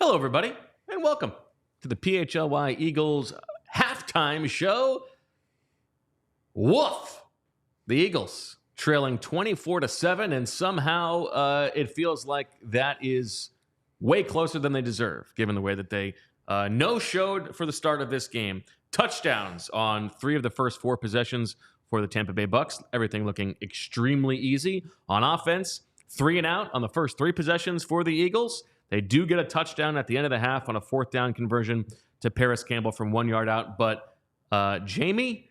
Hello, everybody, and welcome to the PHLY Eagles halftime show. Woof! The Eagles trailing 24-7, and somehow it feels like that is way closer than they deserve, given the way that they no-showed for the start of this game. Touchdowns on 3 of the first 4 possessions for the Tampa Bay Bucs. Everything looking extremely easy. On offense, 3 and out on the first 3 possessions for the Eagles. They do get a touchdown at the end of the half on a 4th down conversion to Paris Campbell from 1 yard out. But Jamie,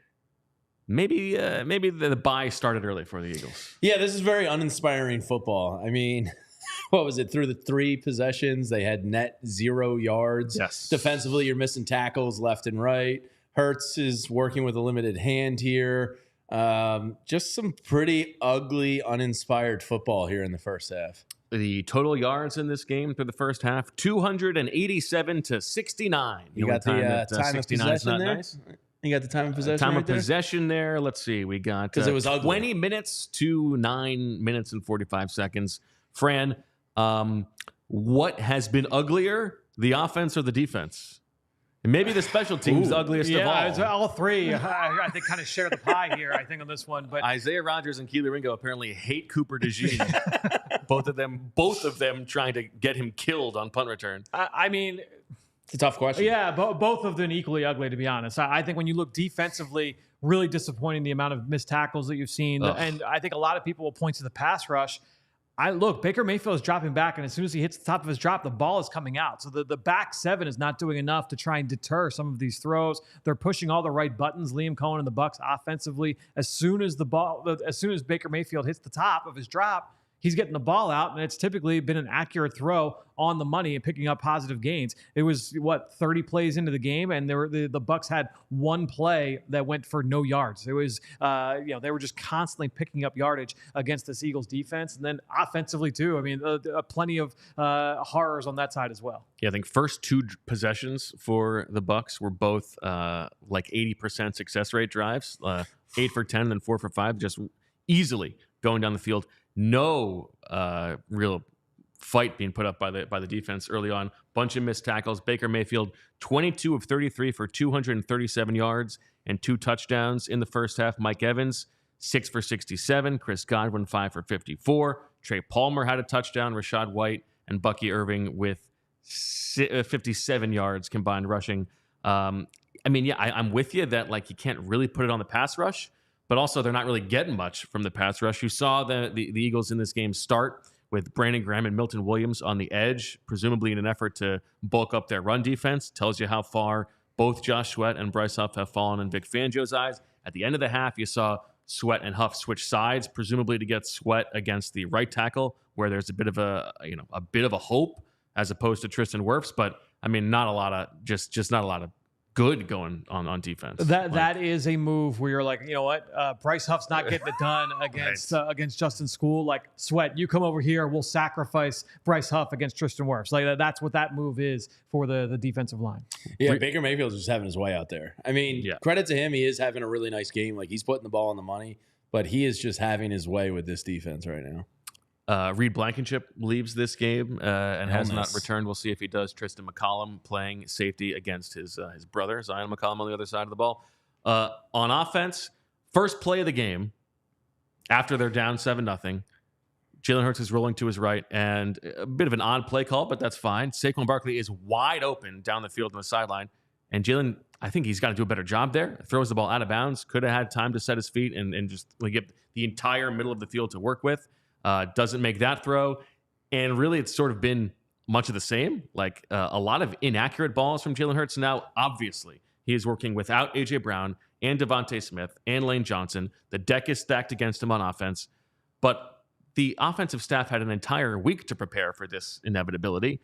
maybe the bye started early for the Eagles. Yeah, this is very uninspiring football. I mean, what was it? Through the 3 possessions, they had net 0 yards. Yes. Defensively, you're missing tackles left and right. Hurts is working with a limited hand here. Just some pretty ugly, uninspired football here in the first half. The total yards in this game through the first half, 287 to 69. You got the time of possession there? Nice. You got the time of possession Time right of possession there. Let's see. We got because it was 20 minutes to 9 minutes and 45 seconds. Fran, what has been uglier, the offense or the defense? And maybe the special teams ugliest of all. Yeah, it's all 3. I think kind of share the pie here, I think, on this one. But Isaiah Rodgers and Keely Ringo apparently hate Cooper DeJean. both of them trying to get him killed on punt return. I mean, it's a tough question. Yeah, both of them equally ugly, to be honest. I think when you look defensively, really disappointing the amount of missed tackles that you've seen. Ugh. And I think a lot of people will point to the pass rush. Baker Mayfield is dropping back, and as soon as he hits the top of his drop, the ball is coming out. So the back 7 is not doing enough to try and deter some of these throws. They're pushing all the right buttons. Liam Cohen and the Bucs offensively, as soon as Baker Mayfield hits the top of his drop, he's getting the ball out, and it's typically been an accurate throw on the money and picking up positive gains. It was 30 plays into the game, and the Bucs had 1 play that went for no yards. It was they were just constantly picking up yardage against this Eagles defense, and then offensively too. I mean, plenty of horrors on that side as well. Yeah, I think first 2 possessions for the Bucs were both like 80% success rate drives, 8 for 10, then 4 for 5, just easily going down the field. No real fight being put up by the defense early on. Bunch of missed tackles. Baker Mayfield, 22 of 33 for 237 yards and 2 touchdowns in the first half. Mike Evans, 6 for 67. Chris Godwin, 5 for 54. Trey Palmer had a touchdown. Rashad White and Bucky Irving with 57 yards combined rushing. I'm with you that you can't really put it on the pass rush, but also they're not really getting much from the pass rush. You saw the Eagles in this game start with Brandon Graham and Milton Williams on the edge, presumably in an effort to bulk up their run defense. Tells you how far both Josh Sweat and Bryce Huff have fallen in Vic Fangio's eyes. At the end of the half, you saw Sweat and Huff switch sides, presumably to get Sweat against the right tackle, where there's a bit of a hope as opposed to Tristan Wirfs. But I mean, not a lot of just not a lot of good going on defense. That is a move where you're like, you know what, Bryce Huff's not getting it done against Justin School. Like, Sweat, you come over here, we'll sacrifice Bryce Huff against Tristan Wirfs. Like, that's what that move is for the defensive line. Yeah, Baker Mayfield's just having his way out there. I mean, credit to him, he is having a really nice game. Like, he's putting the ball on the money, but he is just having his way with this defense right now. Reed Blankenship leaves this game and has not returned. We'll see if he does. Tristan McCollum playing safety against his brother, Zion McCollum, on the other side of the ball. On offense, first play of the game, after they're down 7-0, Jalen Hurts is rolling to his right, and a bit of an odd play call, but that's fine. Saquon Barkley is wide open down the field on the sideline, and Jalen, I think he's got to do a better job there. Throws the ball out of bounds. Could have had time to set his feet and just get the entire middle of the field to work with. Doesn't make that throw. And really, it's sort of been much of the same. A lot of inaccurate balls from Jalen Hurts. Now, obviously, he is working without A.J. Brown and DeVonta Smith and Lane Johnson. The deck is stacked against him on offense. But the offensive staff had an entire week to prepare for this inevitability.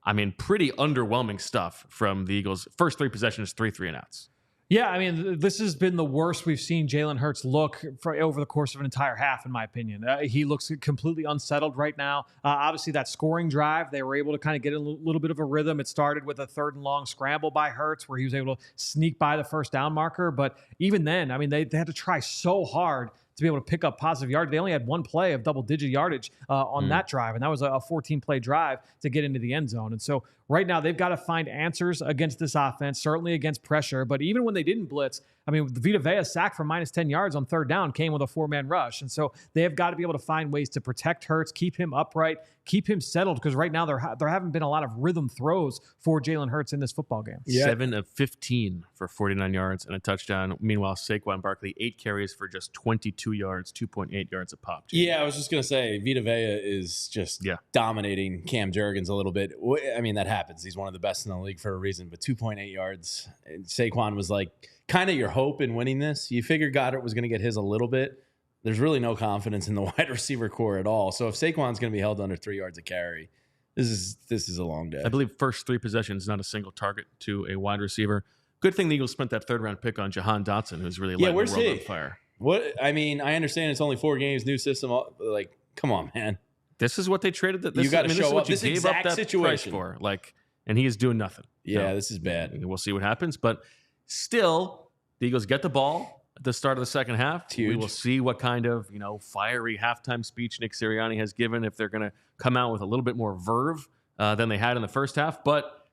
I mean, pretty underwhelming stuff from the Eagles. First 3 possessions, 3 3-and-outs. Yeah, I mean, this has been the worst we've seen Jalen Hurts look over the course of an entire half, in my opinion. He looks completely unsettled right now. Obviously, that scoring drive, they were able to kind of get a little bit of a rhythm. It started with a 3rd and long scramble by Hurts where he was able to sneak by the first down marker. But even then, I mean, they had to try so hard to be able to pick up positive yardage. They only had one play of double-digit yardage on that drive, and that was a 14-play drive to get into the end zone. And so right now they've got to find answers against this offense, certainly against pressure. But even when they didn't blitz, I mean, the Vita Vea sack for minus 10 yards on third down came with a 4-man rush. And so they have got to be able to find ways to protect Hurts, keep him upright, keep him settled, because right now there haven't been a lot of rhythm throws for Jalen Hurts in this football game. Yeah. 7 of 15 for 49 yards and a touchdown. Meanwhile, Saquon Barkley, 8 carries for just 22 yards, 2.8 yards a pop. Yeah, I was just going to say, Vita Vea is just dominating Cam Jurgens a little bit. I mean, that happens. He's one of the best in the league for a reason, but 2.8 yards. Saquon was like kind of your hope in winning this. You figured Goddard was going to get his a little bit. There's really no confidence in the wide receiver core at all. So if Saquon's going to be held under 3 yards a carry, this is a long day. I believe first 3 possessions, not a single target to a wide receiver. Good thing the Eagles spent that 3rd-round pick on Jahan Dotson, who's really lighting the world on fire. What I mean, I understand it's only 4 games, new system. Like, come on, man. This is what they traded. You got to show up. This exact that situation for, like, and he is doing nothing. Yeah, this is bad. We'll see what happens, but still, the Eagles get the ball at the start of the second half. We will see what kind of fiery halftime speech Nick Sirianni has given, if they're going to come out with a little bit more verve than they had in the first half. But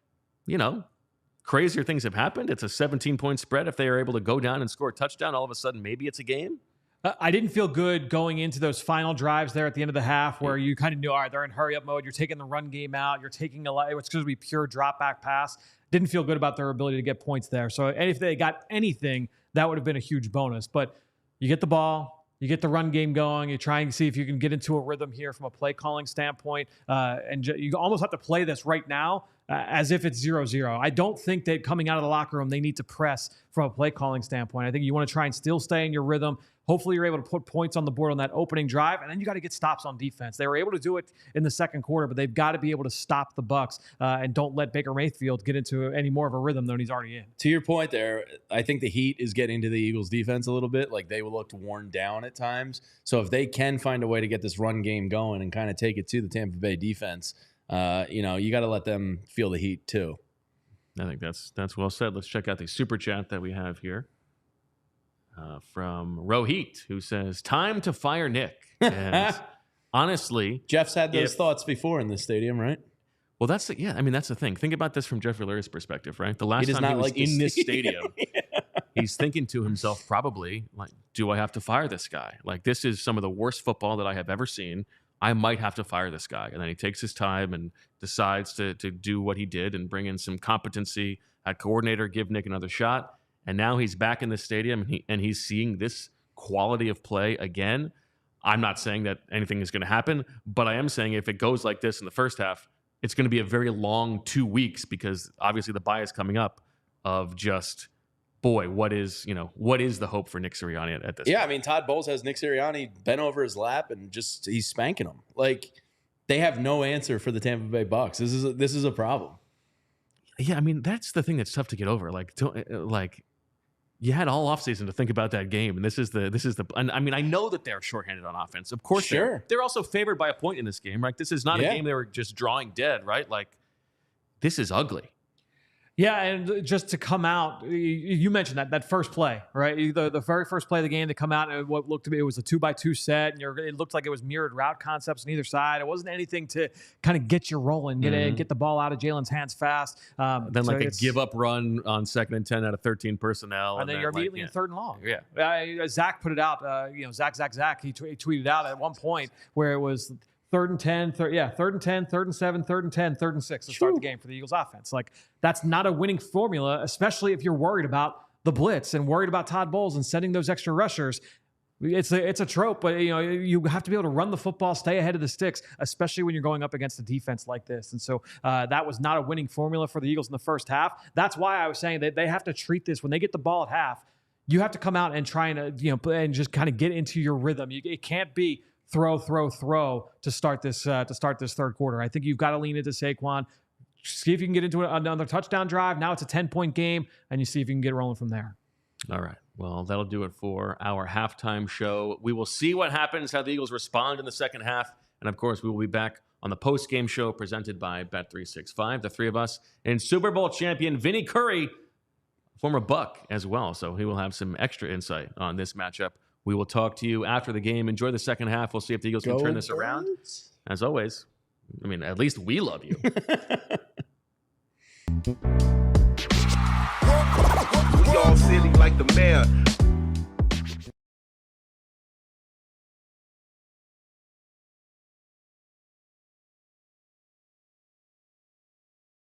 crazier things have happened. It's a 17-point spread. If they are able to go down and score a touchdown, all of a sudden maybe it's a game. I didn't feel good going into those final drives there at the end of the half, where you kind of knew, all right, they're in hurry up mode. You're taking the run game out. You're taking it's going to be pure drop back pass. Didn't feel good about their ability to get points there. So if they got anything, that would have been a huge bonus. But you get the ball, you get the run game going. You're trying to see if you can get into a rhythm here from a play calling standpoint. And you almost have to play this right now as if it's 0-0. I don't think that coming out of the locker room, they need to press from a play calling standpoint. I think you want to try and still stay in your rhythm. Hopefully you're able to put points on the board on that opening drive, and then you got to get stops on defense. They were able to do it in the second quarter, but they've got to be able to stop the Bucs and don't let Baker Mayfield get into any more of a rhythm than he's already in. To your point there, I think the heat is getting to the Eagles defense a little bit. Like, they looked worn down at times. So if they can find a way to get this run game going and kind of take it to the Tampa Bay defense, you got to let them feel the heat too. I think that's well said. Let's check out the super chat that we have here. From Rohit, who says, time to fire Nick. And honestly, Jeff's had those thoughts before in this stadium, right? Well, that's the thing. Think about this from Jeffrey Lurie's perspective, right? The last time he was in this stadium, he's thinking to himself, probably, like, do I have to fire this guy? Like, this is some of the worst football that I have ever seen. I might have to fire this guy. And then he takes his time and decides to do what he did and bring in some competency at coordinator, give Nick another shot. And now he's back in the stadium and he's seeing this quality of play again. I'm not saying that anything is going to happen, but I am saying if it goes like this in the first half, it's going to be a very long 2 weeks, because obviously the bias coming up of just, boy, what is the hope for Nick Sirianni at this point? I mean, Todd Bowles has Nick Sirianni bent over his lap and just he's spanking him. Like, they have no answer for the Tampa Bay Bucs. This is a problem. Yeah, I mean, that's the thing that's tough to get over. You had all offseason to think about that game, and this is the. And I mean, I know that they're shorthanded on offense. Of course, sure. They're also favored by a point in this game, right? This is not a game they were just drawing dead, right? Like, this is ugly. Yeah, and just to come out, you mentioned that first play, right? The very first play of the game to come out, and what looked to be, it was a 2x2 set, and it looked like it was mirrored route concepts on either side. It wasn't anything to kind of get you rolling, get the ball out of Jalen's hands fast. Then so a give-up run on 2nd and 10 out of 13 personnel. And then you're immediately in 3rd and long. Yeah. Zach put it out, Zach, he tweeted out at one point where it was 3rd and 10, 3rd and 10, 3rd and 7, 3rd and 10, 3rd and 6 to start the game for the Eagles offense. Like, that's not a winning formula, especially if you're worried about the blitz and worried about Todd Bowles and sending those extra rushers. It's a trope, but you have to be able to run the football, stay ahead of the sticks, especially when you're going up against a defense like this. And so that was not a winning formula for the Eagles in the first half. That's why I was saying that they have to treat this when they get the ball at half. You have to come out and try and and just kind of get into your rhythm. It can't be throw to start this third quarter. I think you've got to lean into Saquon. See if you can get into another touchdown drive. Now it's a 10-point game, and you see if you can get rolling from there. All right. Well, that'll do it for our halftime show. We will see what happens, how the Eagles respond in the second half. And, of course, we will be back on the post-game show presented by Bet365, the three of us, and Super Bowl champion Vinny Curry, former Buck as well. So he will have some extra insight on this matchup We will talk to you after the game. Enjoy the second half. We'll see if the Eagles can turn this around. As always, I mean, at least we love you. We all silly like the mayor.